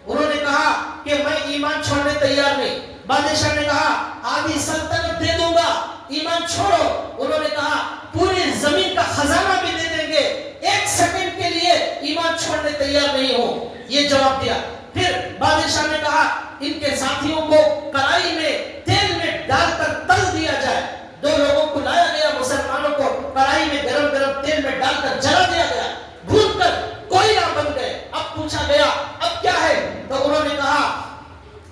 انہوں نے کہا کہ میں ایمان چھوڑنے تیار نہیں۔ بادشاہ نے کہا، آدھی سلطنت دے دوں گا، ایمان چھوڑو۔ انہوں نے کہا، پوری زمین کا خزانہ بھی دے دیں گے، ایک سیکنڈ کے لیے ایمان چھوڑنے تیار نہیں ہوں، یہ جواب دیا۔ پھر بادشاہ نے کہا، ان کے ساتھیوں کو کڑائی میں تیل میں ڈال کر تل دیا جائے۔ دو لوگوں کو لایا گیا، مسلمانوں کو کڑائی میں گرم گرم تیل میں ڈال کر جلا دیا گیا، بھون کر کوئلہ بن گئے۔ اب پوچھا گیا، اب کیا ہے؟ تو انہوں نے کہا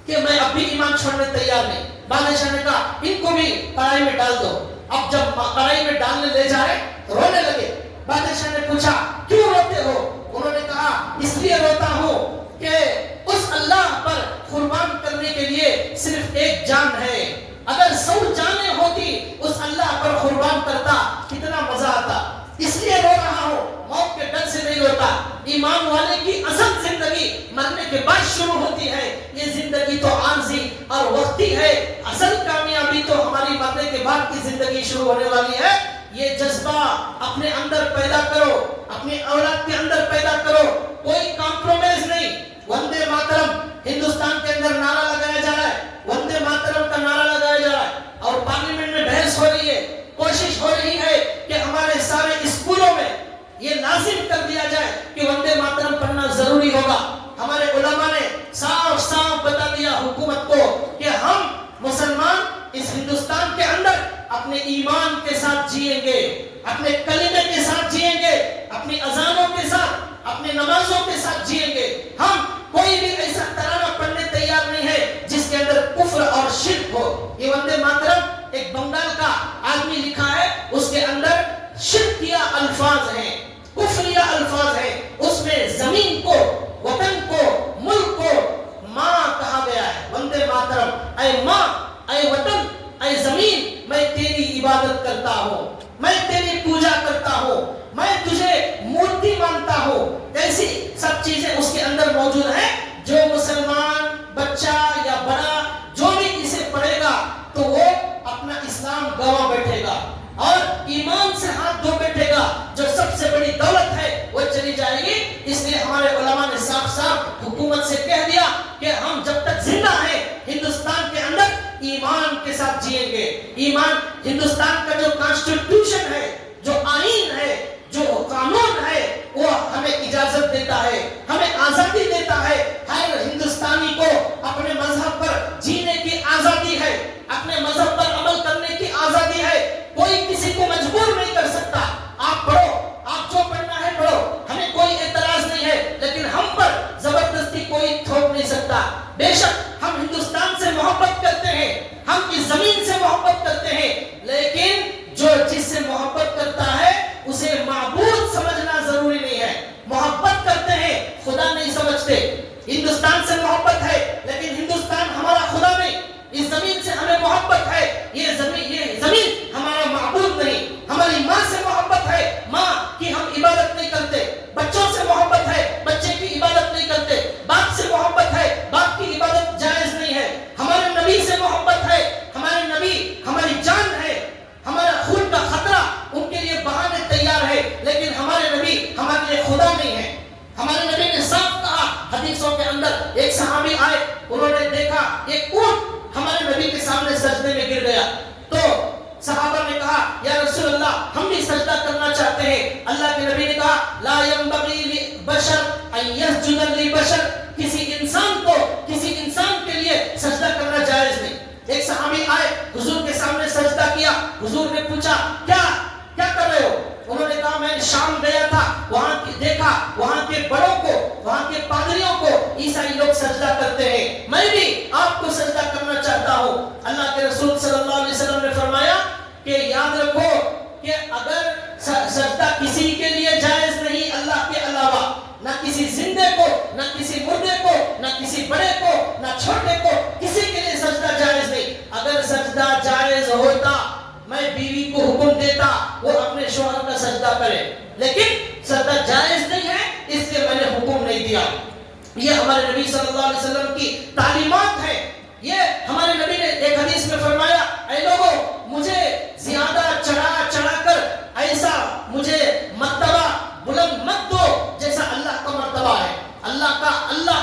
کہ میں اب بھی ایمان چھوڑنے تیار نہیں۔ بادشاہ نے کہا، ان کو بھی کڑائی میں ڈال دو۔ اب جب کڑائی میں ڈالنے لے جائے رونے لگے۔ بادشاہ نے پوچھا، کیوں روتے ہو؟ انہوں نے کہا، اس لیے روتا ہوں کہ اس اللہ پر قربان کرنے کے لیے صرف ایک جان ہے، اگر 100 جانیں ہوتی اس اللہ پر قربان کرتا کتنا مزہ آتا، اس لیے رو رہا ہوں، موت کے ڈر سے نہیں روتا۔ ایمان والے کی اصل زندگی مرنے کے بعد شروع ہوتی ہے، یہ زندگی تو عارضی اور وقتی ہے، اصل کامیابی تو ہماری مرنے کے بعد کی زندگی شروع ہونے والی ہے۔ یہ جذبہ اپنے اندر پیدا کرو، اپنی اولاد کے اندر پیدا کرو، کوئی کمپرومائز نہیں۔ وندے ماترم ہندوستان کے اندر نعرہ لگایا جا رہا ہے، وندے ماترم کا نعرہ لگایا جا رہا ہے اور پارلیمنٹ میں بحث ہو رہی ہے، کوشش ہو رہی ہے کہ ہمارے سارے اسکولوں میں یہ لازم کر دیا جائے کہ وندے ماترم پڑھنا ضروری ہوگا۔ ہمارے علماء نے صاف صاف بتا دیا حکومت کو کہ ہم مسلمان اس ہندوستان کے اندر اپنے ایمان کے ساتھ جئیں گے، اپنے کلمے کے ساتھ جئیں گے، اپنی اذانوں کے ساتھ، اپنے نمازوں کے ساتھ جئیں گے۔ ہم کوئی بھی ایسا ترانہ پڑھنے تیار نہیں ہے جس کے اندر کفر اور شرک ہو۔ یہ وندے ماترم ایک بنگال کا آدمی لکھا ہے، اس کے اندر شرکیہ الفاظ ہیں، کفریہ الفاظ ہیں، اس میں زمین کو، وطن کو، ملک کو ماں کہا گیا ہے۔ وندے ماترم، اے ماں، اے وطن، اے زمین، میں تیری عبادت کرتا ہوں، میں تیری پوجا کرتا ہوں، میں تجھے مورتی مانتا ہوں۔ ایسی سب چیزیں اس کے اندر موجود ہیں۔ جو مسلمان بچہ یا بڑا جو بھی اسے پڑھے گا تو وہ اپنا اسلام گوا بیٹھے گا اور ایمان سے ہاتھ دھو بیٹھے گا، جو سب سے بڑی دولت ہے وہ چلی جائے گی۔ اس لیے ہمارے علماء نے صاف صاف حکومت سے کہہ دیا کہ ہم جب تک زندہ ہیں ہندوستان کے اندر ایمان کے ساتھ جئیں گے۔ ایمان، ہندوستان کا جو کانسٹیٹیوشن ہے، جو آئین ہے، جو قانون ہے، وہ ہمیں اجازت دیتا ہے، ہمیں آزادی دیتا ہے۔ ہر ہندوستانی کو اپنے مذہب پر جینے کی آزادی ہے، اپنے مذہب پر عمل کرنے کی آزادی ہے، کوئی کسی کو مجبور نہیں کر سکتا۔ آپ پڑھو، آپ جو پڑھنا ہے پڑھو، ہمیں کوئی اعتراض نہیں ہے، لیکن ہم پر زبردستی کوئی تھوپ نہیں سکتا۔ بے شک ہم ہندوستان سے محبت کرتے ہیں، ہم اس زمین سے محبت کرتے ہیں، لیکن سے محبت کرتا ہے اسے معبود سمجھنا ضروری نہیں ہے. محبت کرتے ہیں خدا نہیں سمجھتے. ہندوستان سے محبت ہے لیکن ہندوستان ہمارا خدا نہیں. اس زمین سے ہمیں محبت ہے، یہ زمین ہمارا معبود نہیں. ہماری ماں سے محبت ہے، ماں کی ہم عبادت نہیں کرتے. بچوں سے محبت ہے، بچے کی عبادت نہیں کرتے. باپ سے محبت ہے، باپ کی عبادت جائز نہیں ہے. ہمارے نبی سے محبت ہے، ہمارے نبی ہماری جان ہے، ہمارا خون کا خطرہ ان کے لیے بہانے تیار ہے. لیکن ہمارے نبی ہمارے لیے خدا نہیں ہے. ہمارے نبی نے صاف کہا حدیثوں کے اندر. ایک صحابی آئے، انہوں نے دیکھا ایک اونٹ ہمارے نبی کے سامنے سجدے میں گر گیا. تو صحابہ نے کہا یا رسول اللہ ہم بھی سجدہ کرنا چاہتے ہیں. اللہ کے نبی نے کہا لا ينبغي لبشر ان يسجد لبشر. کسی انسان کے لیے سجدہ کرنا جائز نہیں. ایک صحابی آئے حضور کے سامنے سجدہ کیا. حضور نے پوچھا کیا کر رہے ہو؟ انہوں نے کہا میں شام گیا تھا، وہاں دیکھا وہاں کے بڑوں کو، وہاں کے پادریوں کو عیسائی لوگ سجدہ کرتے ہیں، میں بھی آپ کو سجدہ کرنا چاہتا ہوں. اللہ کے رسول صلی اللہ علیہ وسلم نے فرمایا کہ یاد رکھو کہ اگر سجدہ کسی کے لیے جائز نہیں اللہ کے علاوہ، نہ کسی زندے کو، نہ کسی مردے کو، نہ کسی بڑے کو، نہ چھوٹے کو، کسی کے لیے سجدہ جائز نہیں. اگر سجدہ جائز ہوتا میں بیوی کو حکم دیتا وہ اپنے شوہر کا سجدہ کرے، لیکن سجدہ جائز نہیں ہے اس لیے میں نے حکم نہیں دیا. یہ ہمارے نبی صلی اللہ علیہ وسلم کی تعلیمات ہے. یہ ہمارے نبی نے ایک حدیث میں فرمایا اے لوگوں مجھے زیادہ چڑھا کر ایسا مجھے مرتبہ بلند مت دو جیسا اللہ کا مرتبہ ہے. اللہ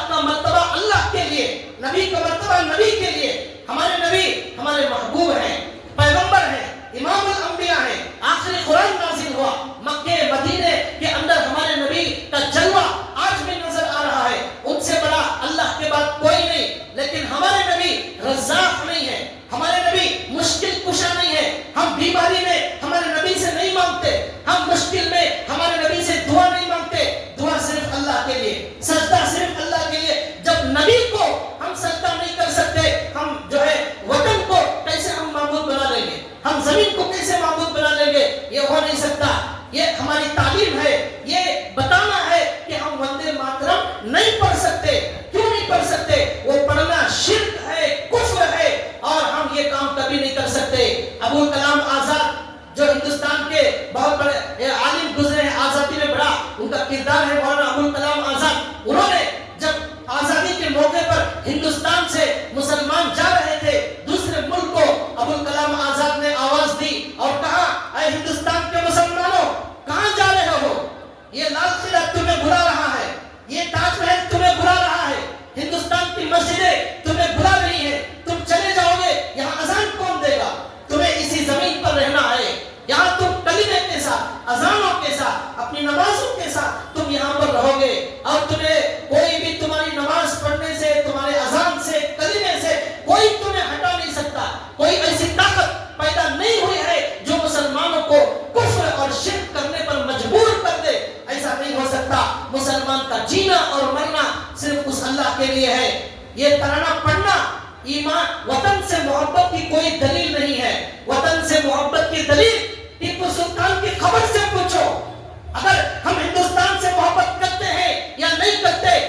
کا مرتبہ اللہ کے لیے، نبی کا مرتبہ نبی کے لیے. ہمارے نبی ہمارے محبوب ہیں، پیغمبر ہیں، امام الانبیاء ہیں. آخری قرآن نازل ہوا مکے مدینے کے اندر. ہمارے نبی کا جلوہ آج بھی نظر آ رہا ہے. ان سے بڑا اللہ کے بعد کوئی نہیں. لیکن ہمارے نبی رزاق نہیں ہے، ہمارے نبی مشکل کشا نہیں ہے. ہم بیماری میں ہمارے نبی سے نہیں مانگتے، ہم مشکل میں ہمارے نبی سے دعا نہیں مانگتے. دعا صرف اللہ کے لیے، سجدہ صرف اللہ کے لیے. جب نبی کو ہم سجدہ نہیں کر سکتے، ہم جو ہے وطن کو کیسے ہم معبود بنا لیں گے، ہم زمین کو کیسے معبود بنا لیں گے؟ یہ ہو نہیں سکتا. یہ ہماری تعلیم ہے، یہ بتانا ہے کہ ہم وندے ماترم نہیں پڑھ سکتے. کیوں نہیں پڑھ سکتے؟ وہ پڑھنا شرک ہے، کفر ہے، اور ہم یہ کام کبھی نہیں کر سکتے. ابو کلام آزاد جو ہندوستان کے بہت بڑے عالم گزرے ہیں، آزادی میں بڑا ان کا کردار ہے مولانا ابو کلام آزاد. انہوں نے جب آزادی کے موقع پر ہندوستان سے مسلمان جا رہے تھے دوسرے ملک کو، ابو کلام آزاد نے آواز دی اور کہا اے ہندوستان کے مسلمانوں کہاں جا رہے ہو؟ یہ لال قلعہ تمہیں بلا رہا ہے، یہ تاج محل تمہیں بلا رہا ہے، ہندوستان کی مسجدیں تمہیں بلا رہی ہیں. تم چلے جاؤ گے، یہاں اذان کون دے گا؟ تمہیں اسی زمین پر رہنا ہے. یہاں تم کلمے کے ساتھ، اذانوں کے ساتھ، اپنی نمازوں کے ساتھ تم یہاں پر رہو گے، اور تمہیں کوئی بھی تمہاری نماز پڑھنے سے، تمہارے اذان سے، کلمے سے کوئی تمہیں ہٹا نہیں سکتا. کوئی ایسی طاقت پیدا نہیں ہوئی ہے جو مسلمانوں کو کفر اور شرک کرنے پر مجبور کر دے. ایسا نہیں ہو سکتا. مسلمان کا جینا اور مرنا صرف اس اللہ کے لیے ہے. یہ ترانہ پڑھنا ایمان، وطن سے محبت کی کوئی دلیل نہیں ہے. وطن سے محبت کی دلیل ٹیپو سلطان کی خبر سے پوچھو. اگر ہم ہندوستان سے محبت کرتے ہیں یا نہیں کرتے،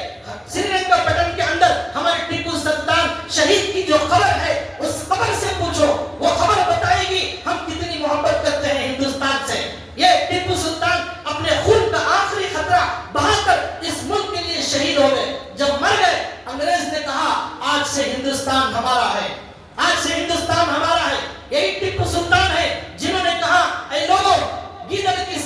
سری لنکا پٹن کے اندر ہمارے ٹیپو سلطان شہید کی جو خبر ہے اس خبر سے پوچھو. وہ خبر بتائے گی ہم کتنی محبت کرتے ہیں ہندوستان سے. یہ ٹیپو سلطان اپنے خون کا آخری خطرہ بہا کر اس ملک کے لیے شہید ہو گئے. جب مر گئے انگریز نے کہا آج سے ہندوستان ہمارا ہے، آج سے ہندوستان ہمارا ہے. یہی ٹیپو سلطان ہے جنہوں نے کہا اے لوگوں گیدڑ کی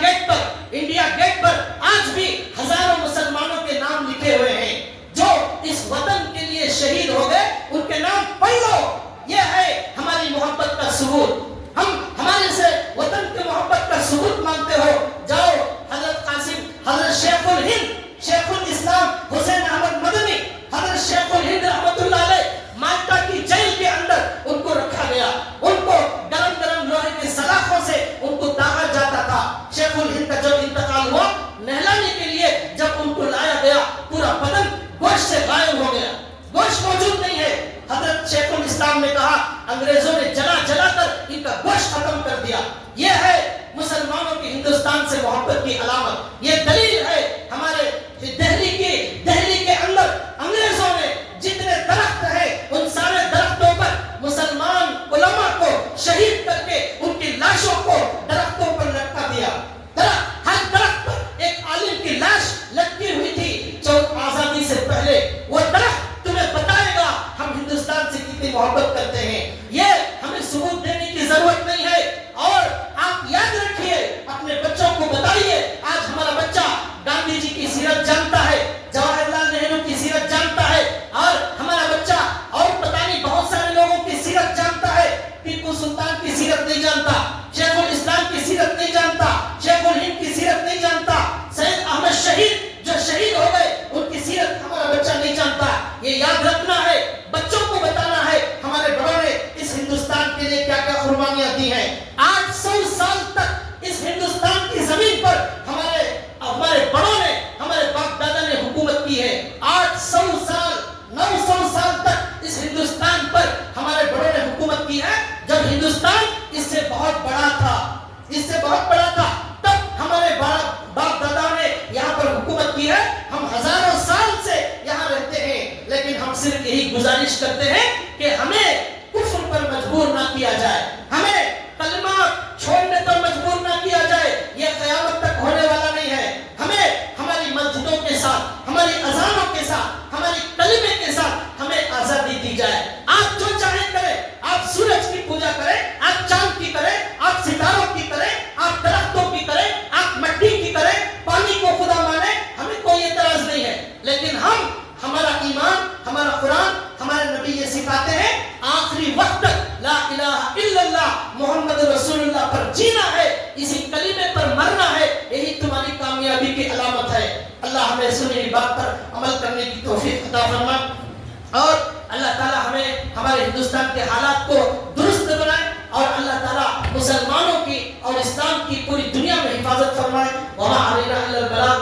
انڈیا گیٹ پر آج بھی ہزاروں مسلمانوں کے نام لکھے ہوئے ہیں جو اس وطن کے لیے شہید ہو گئے. ان کے نام پڑھ لو. یہ ہے ہماری محبت کا ثبوت. ہم ہمارے سے وطن کی محبت کا ثبوت مانگتے ہو, جاؤ حضرت قاسم, حضرت شیخ الہند, شیخ الاسلام حسین احمد مدنی, حضرت شیخ الہند رحمت اللہ علیہ, مالٹا کی جیل کے اندر ان کو رکھا گیا. ان کو گرم گرم لوہے کے سلاخوں سے ان کو داغا جاتا تھا. شیخ الہند کا جب انتقال ہوا, نہلانے کے لیے جب ان کو لایا گیا, پورا بدن گوشت سے غائب ہو گیا, گوشت موجود نہیں ہے. حضرت شیخ الاسلام نے کہا انگریزوں نے جلا جلا کر ان کا گوشت ختم کر دیا. یہ ہے مسلمانوں کی ہندوستان سے محبت کی علامت. یہ دلیل ہے ہمارے دہلی کے اندر انگریزوں نے جتنے درخت ہیں ان سارے درختوں پر مسلمان علماء کو شہید کر کے ان کی لاشوں کو درختوں پر لٹکا دیا. ہر درخت پر ایک عالم کی لاش لٹکی ہوئی تھی جو آزادی سے پہلے. وہ درخت تمہیں بتائے گا ہم ہندوستان سے کتنی محبت کرتے ہیں. یہ ہمیں ثبوت دینے کی ضرورت نہیں ہے. اور آپ یاد رکھیے, اپنے بچوں کو بتائیے. آج ہمارا بچہ گاندھی جی کی سیرت جانتا ہے, جواہر لال نہرو کی سیرت جانتا ہے, اور ہمارا بچہ اور پتہ نہیں بہت سارے لوگوں کی سیرت جانتا ہے. ٹیپو سلطان کی سیرت نہیں جانتا, شیخ الاسلام کی سیرت نہیں جانتا, شیخ الہند کی سیرت نہیں جانتا, سید احمد شہید جو شہید ہو گئے ان کی سیرت ہمارا بچہ نہیں جانتا. یہ یاد رکھنا ہے, بچوں کو بتانا ہے ہمارے بڑوں نے اس ہندوستان کے لیے کیا کیا قربانیاں دی ہیں. 800 سال تک اس ہندوستان کی زمین پر ہمارے بڑوں نے, ہمارے باپ دادا نے حکومت کی ہے. 800 سال 900 سال تک اس ہندوستان پر ہمارے بڑوں نے حکومت کی ہے. جب ہندوستان اس سے بہت بڑا تھا تب ہمارے باپ دادا نے یہاں پر حکومت کی ہے. ہم ہزاروں سال سے یہاں رہتے ہیں, لیکن ہم صرف یہی گزارش کرتے ہیں کہ ہمیں کفر پر مجبور نہ کیا جائے, ہمیں کلمہ چھوڑنے پر مجبور نہ کیا جائے. یہ قیامت تک ہونے والا نہیں ہے. ہمیں ہماری مسجدوں کے ساتھ, ہماری اذانوں کے ساتھ, ہماری کلمے کے ساتھ ہمیں آزادی دی جائے. آپ جو چاہیں کریں, آپ سورج کی پوجا کریں, آپ چاند کی کریں, آپ ستاروں کی کریں, آپ درختوں کی کریں, آپ مٹی کی کریں, پانی کو خدا مانیں, ہمیں کوئی اعتراض نہیں ہے. لیکن ہمارا ایمان, ہمارا قرآن, ہمارے نبی یہ سکھاتے ہیں آخری وقت تک لا الہ الا اللہ محمد رسول اللہ پر جینا ہے, اسی کلمے پر مرنا ہے. یہی تمہاری کامیابی کی علامت ہے. اللہ ہمیں سنی بات پر عمل کرنے کی توفیق عطا فرمائے, اور اللہ تعالی ہمیں ہمارے ہندوستان کے حالات کو درست بنائے, اور اللہ تعالی مسلمانوں کی اور اسلام کی پوری دنیا میں حفاظت فرمائے. وما علینا الا البلاغ.